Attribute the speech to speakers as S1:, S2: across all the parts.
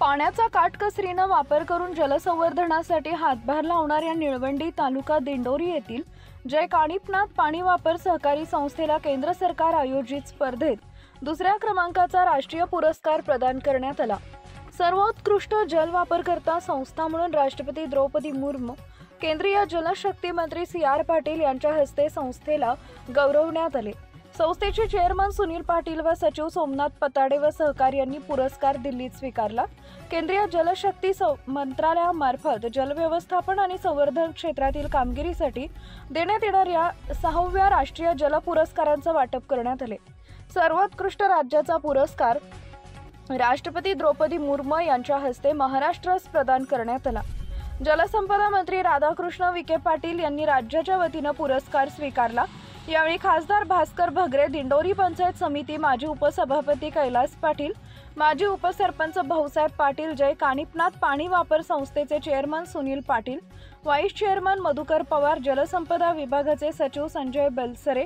S1: पाण्याचा काटकसरीने वापर करून जलसंवर्धनासाठी हातभार लावणाऱ्या निळवंडी तालुका दिंडोरी येथील जय कानिफनाथ पाणी वापर सहकारी संस्थेला केंद्र सरकार आयोजित स्पर्धेत दुसऱ्या क्रमांकाचा राष्ट्रीय पुरस्कार प्रदान करण्यात आला। सर्वोत्कृष्ट जल वापरकर्ता संस्था म्हणून राष्ट्रपती द्रौपदी मुर्मू, केंद्रीय जलशक्ती मंत्री CR पाटील यांच्या हस्ते संस्थेला गौरवण्यात आले। संस्थेचे चेअरमन सुनील पाटील व सचिव सोमनाथ पताडे व सहकार्यांनी पुरस्कार दिल्लीत स्वीकारला। केंद्रीय जलशक्ती मंत्रालयामार्फत जलव्यवस्थापन आणि संवर्धन क्षेत्रातील कामगिरीसाठी देण्यात येणाऱ्या 6व्या राष्ट्रीय जल पुरस्कारांचे वाटप करण्यात आले। सर्वोत्कृष्ट राज्याचा पुरस्कार राष्ट्रपती द्रौपदी मुर्मू यांच्या हस्ते महाराष्ट्रास प्रदान करण्यात आला। जलसंपदा मंत्री राधाकृष्ण विखे पाटील यांनी राज्याच्या वतीने पुरस्कार स्वीकारला। यावेळी खासदार भास्कर भगरे, दिंडोरी पंचायत समिती माजी उपसभापती कैलास पाटील, माजी उपसरपंच भाऊसाहेब पाटील, जय कानिफनाथ पाणी वापर संस्थेचे chairman Sunil Patil, vice chairman Madhukar Pawar, जलसंपदा विभागाचे सचिव संजय बेलसरे,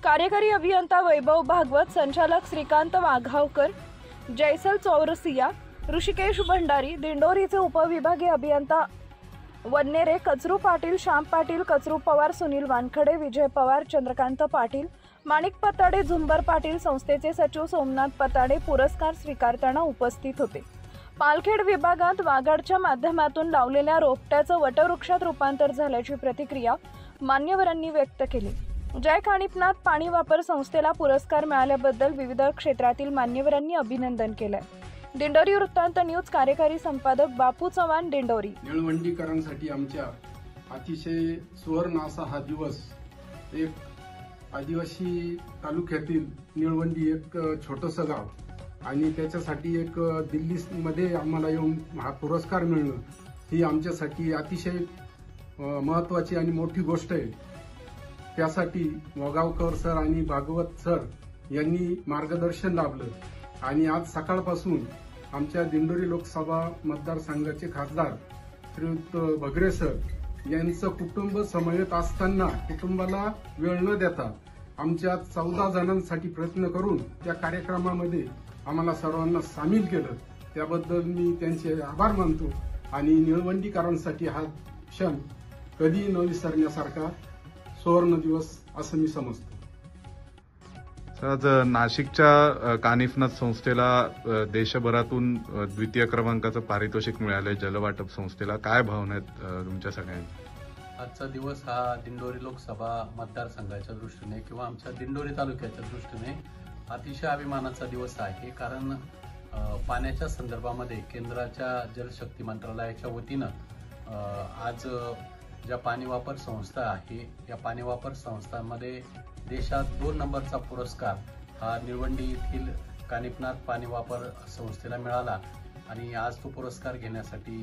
S1: कार्यकारी अभियंता वैभव भागवत, संचालक श्रीकांत वाघावकर, जयसल चौरसिया, ऋषिकेश भंडारी, दिंडोरीचे उपविभागीय अभियंता वन्नेरे, कचरू पाटील, श्याम पाटील, कचरू पवार, सुनील वानखडे, विजय पवार, चंद्रकांत पाटील, माणिक पताडे, झुंबर पाटील, संस्थेचे सचिव सोमनाथ पताडे पुरस्कार स्वीकारताना उपस्थित होते। पालखेड विभागात वाघाडच्या माध्यमातून लावलेल्या रोपट्याचं वटवृक्षात रूपांतर झाल्याची प्रतिक्रिया मान्यवरांनी व्यक्त केली। जय कानिफनाथ पाणी वापर संस्थेला पुरस्कार मिळाल्याबद्दल विविध क्षेत्रातील मान्यवरांनी अभिनंदन केलंय। दिंडोरी वृत्तांत न्यूज कार्यकारी संपादक बापू चव्हाण, दिंडोरी।
S2: निळवंडीकरांसाठी आमच्या अतिशय सुवर्ण असा हा दिवस। एक आदिवासी तालुक्यातील निळवंडी एक छोटंसं गाव आणि त्याच्यासाठी एक दिल्लीमध्ये आम्हाला येऊन हा पुरस्कार मिळणं ही आमच्यासाठी अतिशय महत्त्वाची आणि मोठी गोष्ट आहे। त्यासाठी वगावकर सर आणि भागवत सर यांनी मार्गदर्शन लाभलं आणि आज सकाळपासून आमच्या दिंडोरी लोकसभा मतदारसंघाचे खासदार श्रीयुत भगरे सर यांचं कुटुंब समवेत असताना कुटुंबाला वेळ न देता आमच्या 14 जणांसाठी प्रयत्न करून त्या कार्यक्रमामध्ये आम्हाला सर्वांना सामील केलं। त्याबद्दल मी त्यांचे आभार मानतो आणि निळवंडीकरांसाठी हा क्षण कधी न विसरण्यासारखा सुवर्ण दिवस असं मी समजतो।
S3: आज नाशिकच्या कानिफनाथ संस्थेला देशभरातून द्वितीय क्रमांकाचं पारितोषिक मिळालंय जलवाटप संस्थेला, काय भावना आहेत तुमच्या सगळ्यांच्या?
S4: आजचा दिवस हा दिंडोरी लोकसभा मतदारसंघाच्या दृष्टीने किंवा आमच्या दिंडोरी तालुक्याच्या दृष्टीने अतिशय अभिमानाचा दिवस आहे। कारण पाण्याच्या संदर्भामध्ये केंद्राच्या जलशक्ती मंत्रालयाच्या वतीनं आज ज्या पाणी वापर संस्था आहे या पाणी वापर संस्थांमध्ये देशात 2 नंबरचा पुरस्कार हा निळवंडी येथील कानिफनाथ पाणी वापर संस्थेला मिळाला आणि आज तो पुरस्कार घेण्यासाठी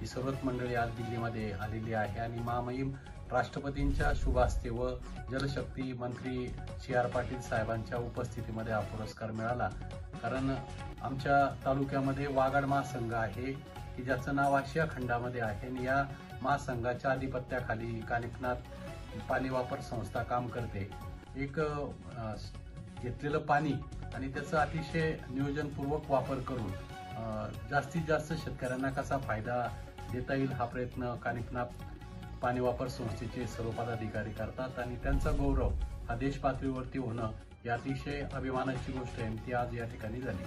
S4: ही सर्वच मंडळी आज दिल्लीमध्ये आलेली आहे आणि महामहिम राष्ट्रपतींच्या शुभ हस्ते व जलशक्ती मंत्री CR पाटील साहेबांच्या उपस्थितीमध्ये हा पुरस्कार मिळाला। कारण आमच्या तालुक्यामध्ये वाघाड महासंघ आहे की ज्याचं नाव आशिया खंडामध्ये आहे आणि या महासंघाच्या आधिपत्याखाली कानिफनाथ पाणी वापर संस्था काम करते। एक घेतलेलं पाणी आणि त्याचा अतिशय नियोजनपूर्वक वापर करून जास्तीत जास्त शेतकऱ्यांना कसा फायदा देता येईल हा प्रयत्न कानिफनाथ पाणी वापर संस्थेचे सर्व पदाधिकारी करतात आणि त्यांचा गौरव हा देश पातळीवरती होणं ही अतिशय अभिमानाची गोष्ट आहे ती आज या ठिकाणी झाली।